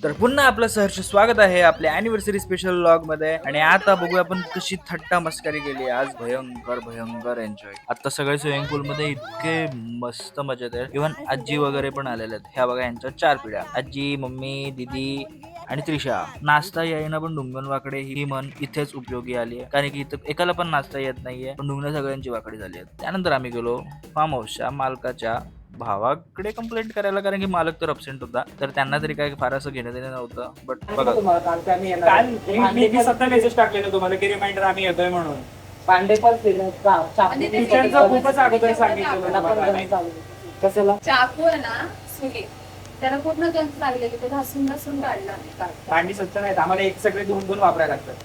तर पुन्हा आपलं सहर्ष स्वागत आहे आपल्या अॅनिव्हर्सरी स्पेशल व्लॉग मध्ये. आणि आता बघूया आपण कशी थट्टा मस्करी केली आज. भयंकर भयंकर एन्जॉय. आता सगळे स्विमिंग पूल मध्ये इतके मस्त मजेत आहे. इव्हन आजी वगैरे पण आलेले आहेत. ह्या बघा यांच्या 4 पिढ्या, आजी, मम्मी, दीदी आणि त्रिशा. नाचता येईना पण डुंगन वाकडे ही म्हण इथेच उपयोगी आली आहे, कारण की इथं एकाला पण नाचता येत नाहीये, पण डुंगन सगळ्यांची वाकडी झाली आहेत. त्यानंतर आम्ही गेलो फार्म हाऊसच्या मालकाच्या भावाकडे कंप्लेंट करायला, कारण की मालक तर अब्सेंट होता. तर त्यांना तरी काय फार असं घेणं देणं नव्हतं. बट बघा, काल मी स्वतः मेसेज टाकलेला तुम्हाला की रिमाइंडर आम्ही येतोय म्हणून. पांडे पण किचनचं खूपच अगोदर सांगितलं. कशाला चाकू आहे ना सुली त्याला पूर्ण गंज लागलेली ते घासून घासून काढला. भांडी स्वच्छ नाहीत, आम्हाला एक सगळे धुवून धुवून वापरायला लागतात.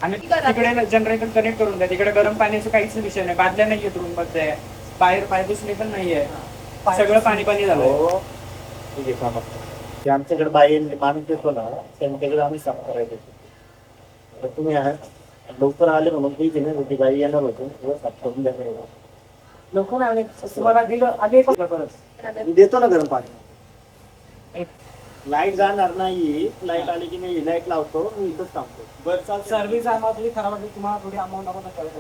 आणि तिकडे जनरेटर कनेक्ट करून द्या. तिकडे गरम पाण्याचा काहीच विषय नाही. बादल्या नाही येत रूम मध्ये, बाहेर पायपुसणी पण नाहीये, सगळं पाणी पाणी झालं. ते आमच्याकडे बाई माणूस येतो ना, त्यांच्याकडे आम्ही साफ करायला येतो. तर तुम्ही लवकर आले म्हणून ती घेणे होती, बाई येणार होती, साफ करून द्या. लोक आले तुम्हाला दिलं आम्ही परत देतो ना गरम पाणी. लाईट जाणार नाही, लाईट आली की मी लाईट लावतो, मी इथंच थांबतो. बरं चाल, सर्व्हिस आम्हाला थोडी खराब वाटली, तुम्हाला थोडी अमाऊंट आपण कळत.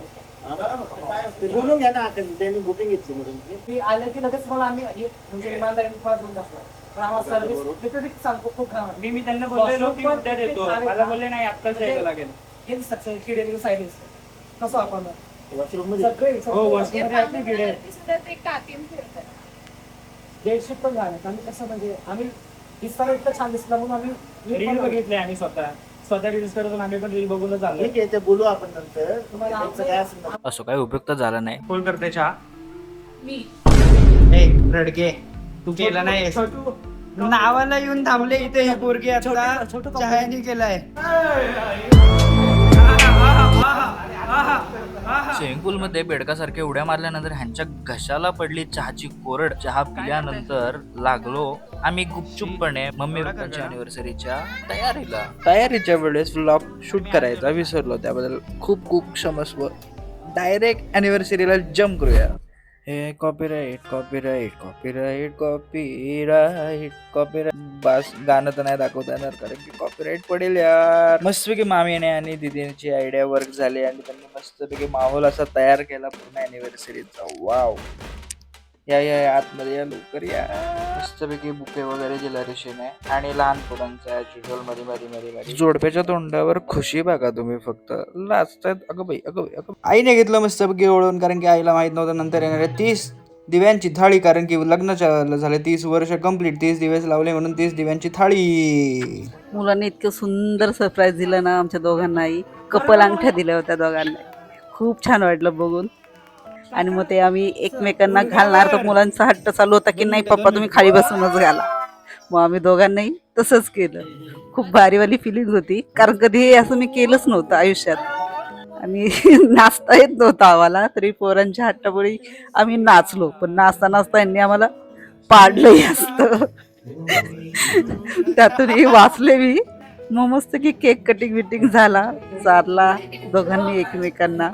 बोलून घ्या ना, त्यांनी बुकिंग घेतली म्हणून. ती आले की लगेच मला आम्ही म्हणजे इमानदारीने देऊन टाकलं. पण आम्हाला सर्व्हिस सांगतो खूप खराब वाटली. मी त्यांना बोललेलो की उद्या देतो, मला बोलले नाही आत्ताच द्यायला लागेल. हे सक्सेस किडे साईड कसं आपण वॉशरूम मध्ये सगळे हो, वॉशरूम मध्ये आहेत ना किडे. ते कातीन फिरतात. बेडशीट पण झाले. आम्ही कसं म्हणजे आम्ही दिसताना इतकं छान दिसलं म्हणून आम्ही रील बघितले आम्ही स्वतः रील्स करतो. आम्ही पण रील बघूनच आलो. ठीक आहे, ते बोलू आपण नंतर. तुम्हाला त्यांचं काय असेल ना. असं काही उपयोग तर झाला नाही. कोण करते चहा? मी रडके तू केला नाही. नावाला येऊन थांबले इथे ही पोरगी आता चहानी केलाय. स्विमिंग पूल मध्ये बेडकासारखे उड्या मारल्यानंतर ह्यांच्या घशाला पडली चहाची कोरड. चहा पिल्यानंतर लागलो आम्ही गुपचूपपणे मम्मी पप्पांच्या अॅनिव्हर्सरीच्या तयारीच्या वेळेस व्लॉग शूट करायचा विसरलो. त्याबद्दल खूप खूप क्षमस्व. डायरेक्ट अॅनिव्हर्सरीला जम्प करूया. हे copyright copyright copyright copyright copyright. बस गाणं तर नाही दाखवता येणार, कारण की कॉपीराईट पडेल यार. मस्तपैकी मामीने आणि दीदींची आयडिया वर्क झाली आणि त्यांनी मस्तपैकी माहोल असा तयार केला पूर्ण अॅनिव्हर्सरीचा. वाव, या आतमध्ये या, लवकर या. मस्तपैकी बुके वगैरे दिला ऋषीने आणि लहान पोरांचा ऍज मध्ये मध्ये जोडप्याच्या तोंडावर खुशी बघा तुम्ही, फक्त लाजतात. अगं बाई अगं बाई अगं. आईने घेतलं मस्तपैकी ओळून, कारण की आईला माहित नव्हतं नंतर येणारे 30 दिव्यांची थाळी, कारण की लग्न झाले 30 वर्ष कंप्लीट, 30 दिवस लावले म्हणून 30 दिव्यांची थाळी. मुलांनी इतकं सुंदर सरप्राईज दिलं ना आमच्या दोघांनाही. कपल अंगठ्या दिल्या होत्या दोघांना. खूप छान वाटलं बघून. आणि मग ते आम्ही एकमेकांना घालणार, तर मुलांचा हट्ट चालू होता की नाही पप्पा तुम्ही खाली बसूनच घाला. मग आम्ही दोघांनाही तसंच केलं. खूप भारीवाली फिलिंग होती, कारण कधी असं मी केलंच नव्हतं आयुष्यात. आणि नाचता येत नव्हतं आम्हाला, तरी पोरांच्या हट्टापोळी आम्ही नाचलो. पण नाचता नाचता यांनी आम्हाला पाडलंही असतं. त्यातूनही वाचले मी. मग मस्त की केक कटिंग विटिंग झाला, चारला दोघांनी एकमेकांना.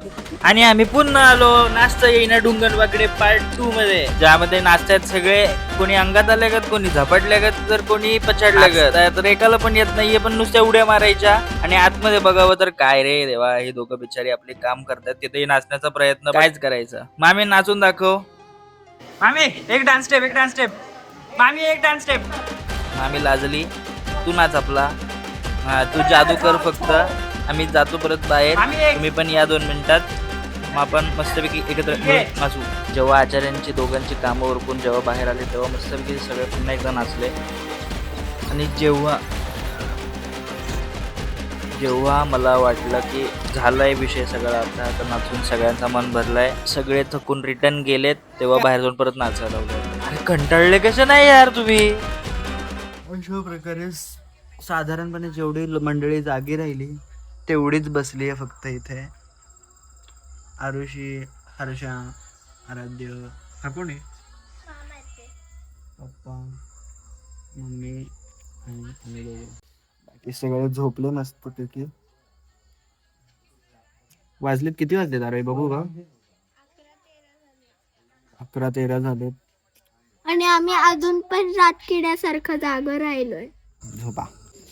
आणि आम्ही पुन्हा आलो नाचता येईना डुंगन वाकडे पार्ट 2 मध्ये, ज्यामध्ये नाचतात सगळे. कोणी अंगात आल्यागत, कोणी झपाटल्यागत, तर कोणी पछाडल्यागत. तर एकाला पण येत नाहीये, पण नुसत्या उड्या मारायच्या. आणि आतमध्ये बघावं तर काय रे देवा, हे दोघं बिचारी आपले काम करतात, तिथेही नाचण्याचा प्रयत्न कायच करायचा. मामी नाचून दाखव. मामी एक डान्स स्टेप. मामी एक डान्स स्टेप. मामी लाजली. तू नाच आपला. हा, तू जादू कर फक्त. आम्ही जातो परत बाहेर, तुम्ही पण या 2 मिनिटात. मग आपण मस्तपैकी एकत्र मिळून नाचू. जेव्हा आचार्यांची दोघांची कामं उरकून जेव्हा बाहेर आले, तेव्हा मस्तपैकी सगळे पुन्हा एकदा नाचले. आणि जेव्हा मला वाटलं की झालाय विषय सगळा, आता नाचून सगळ्यांचा मन भरलाय, सगळे थकून रिटर्न गेलेत, तेव्हा बाहेर जाऊन परत नाचायला लावलं. अरे कंटाळले कसे नाही यार तुम्ही. अशा प्रकारे साधारणपणे जेवढी मंडळी जागी राहिली तेवढीच बसली आहे फक्त इथे. आरुषी, हर्षा, आराध्य, हा कोण आहे, पप्पा, मम्मी आणि दोघं. बाकी सगळे झोपले मस्त पैकी. वाजलेत किती वाजलेत अरे बघू का, 11-13 झालेत. आणि आम्ही अजून पण रातकिड्यासारखं जागं राहिलोय. झोपा.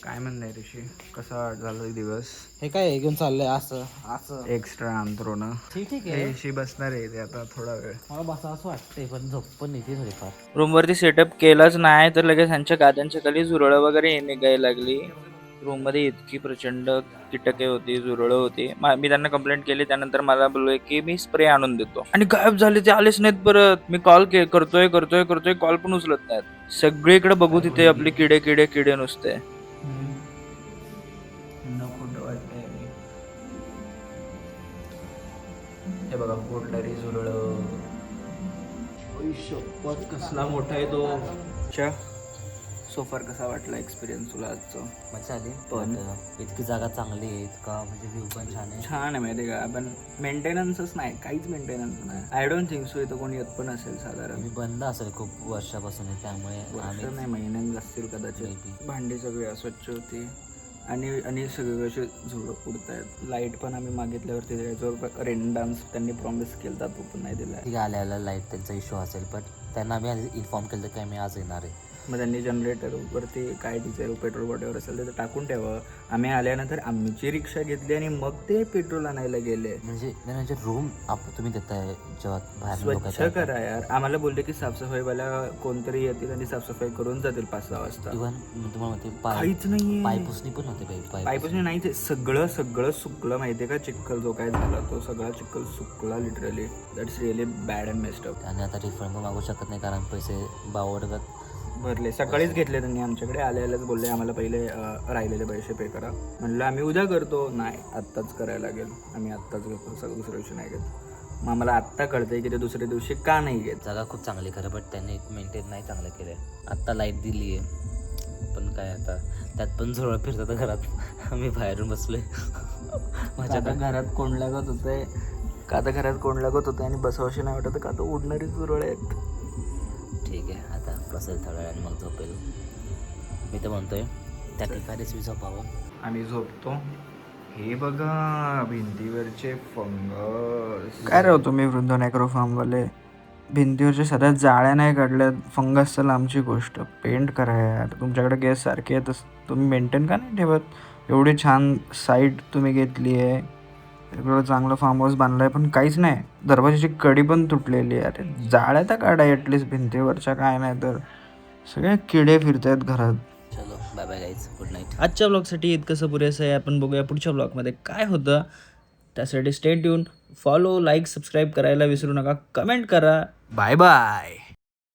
काय म्हणणं ऋषी, कसा झाला दिवस? हे काय घेऊन चाललंय असं असं एक्स्ट्रा अंथरुण ठीक आहे. ऋषी बसणार आहे ते आता थोडा वेळ. मला बसा असं वाटतंय पण झोप पण येते थोडीफार. रूमवरती सेटअप केलाच नाही तर लगेच ह्यांच्या गाद्यांच्या खाली झुरळं वगैरे निघायला लागली. रूममध्ये इतकी प्रचंड कीटके होती, झुरळं होती. मी त्यांना कंप्लेंट केली. त्यानंतर मला बोललोय की मी स्प्रे आणून देतो आणि गायब झाले. ते आलेच नाहीत परत. मी कॉल करतोय कॉल पण उचलत नाहीत. सगळीकडे बघू तिथे आपले किडे नुसते. हे बघा कुठलारी झुरळ. कसला मोठा आहे तो. सोफार कसा वाटला एक्सपिरियन्स तुला आजचा? मजा आली पण इतकी जागा चांगली आहे, इतका म्हणजे व्ह्यू पण छान आहे. छान आहे माहिती का, पण मेंटेनन्सच नाही, काहीच मेंटेनन्स नाही. आय डोंट थिंक सो इथं कोणी येत पण असेल साधारण. मी बंद असेल खूप वर्षापासून आहे, त्यामुळे वर्ष नाही, महिन्यात असतील कदाचित. Maybe. भांडी सगळी अस्वच्छ होती आणि सगळे असे झुरळ उडतायत. लाईट पण आम्ही मागितल्यावरती त्याच्यावर रेन डान्स त्यांनी प्रॉमिस केला, तो पण नाही दिला. ठीक आहे, आल्याला लाईट त्यांचा इश्यू असेल, पण त्यांना आम्ही आधी इन्फॉर्म केलं की आम्ही आज येणार आहे. मग त्यांनी जनरेटरवरती काय डिझेल पेट्रोल वॉटेवर असेल तर टाकून ठेवावं. आम्ही आल्यानंतर आमची रिक्षा घेतली आणि मग ते पेट्रोल आणायला गेले. म्हणजे रूम तुम्ही देताय जेव्हा बाहेर स्वच्छ करा यार. आम्हाला बोलले की साफसफाईवाला कोणतरी येतील आणि साफसफाई करून जातील 5-6 वाजता. इव्हन तुम्हाला काहीच नाहीये. पायपुसणी पण होते. पायपुसणी नाही, ते सगळं सुकलं माहितीये का. चिखल जो काय झाला तो सगळा चिखल सुकला literally. That's really bad and messed up. आणि आता रिफंड पण मागू शकत नाही कारण पैसे बावडगत भरले. सकाळीच घेतले त्यांनी आमच्याकडे. आल्यालाच बोलले आम्हाला पहिले राहिलेले पैसे पे करा. म्हणलं आम्ही उद्या करतो. नाही, आत्ताच करायला लागेल. आम्ही आत्ताच घेतो, सगळं दुसऱ्या दिवशी नाही घेत. मग आम्हाला आत्ता कळतंय की ते दुसऱ्या दिवशी का नाही घेत. जागा खूप चांगली खरं, बट त्यांनी मेंटेन नाही चांगलं केलं आहे. आत्ता लाईट दिली आहे, पण काय आता त्यात पण झोळ फिरतात घरात. आम्ही बाहेरून बसलोय. माझ्या घरात कोण लागत होते का, आता घरात कोण लागत होतं आणि बसावशी नाही वाटत का, तो उडणारी झुरळ आहेत. ठीक आहे, आता बसेल थोड्या वेळाने मग झोपेल. मी तर म्हणतोय त्या ठिकाणीच मी झोपावं. आम्ही झोपतो. हे बघा भिंतीवरचे फंगस. काय राहतो तुम्ही वृंदावन फार्मवाले, भिंतीवरच्या सध्या जाळ्या नाही काढल्या, फंगस तर लांबची गोष्ट. पेंट करा यार. तुमच्याकडे गॅस सारखे आहेत, तुम्ही मेंटेन का नाही ठेवत? एवढी छान साईट तुम्ही घेतली आहे, एवढं चांगलं फार्म हाऊस बांधलं आहे, पण काहीच नाही. दरवाजाची कडी पण तुटलेली आहे. अरे जाळ्या तर काढा ॲटलिस्ट भिंतीवरच्या, काय नाही तर सगळे किडे फिरत आहेत घरात. चलो bye bye guys, good night. आजच्या ब्लॉगसाठी इतकंसं पुरेसं आहे. आपण बघूया पुढच्या ब्लॉगमध्ये काय होतं. त्यासाठी stay tune, follow, like, subscribe करायला विसरू नका. कमेंट करा. Bye bye.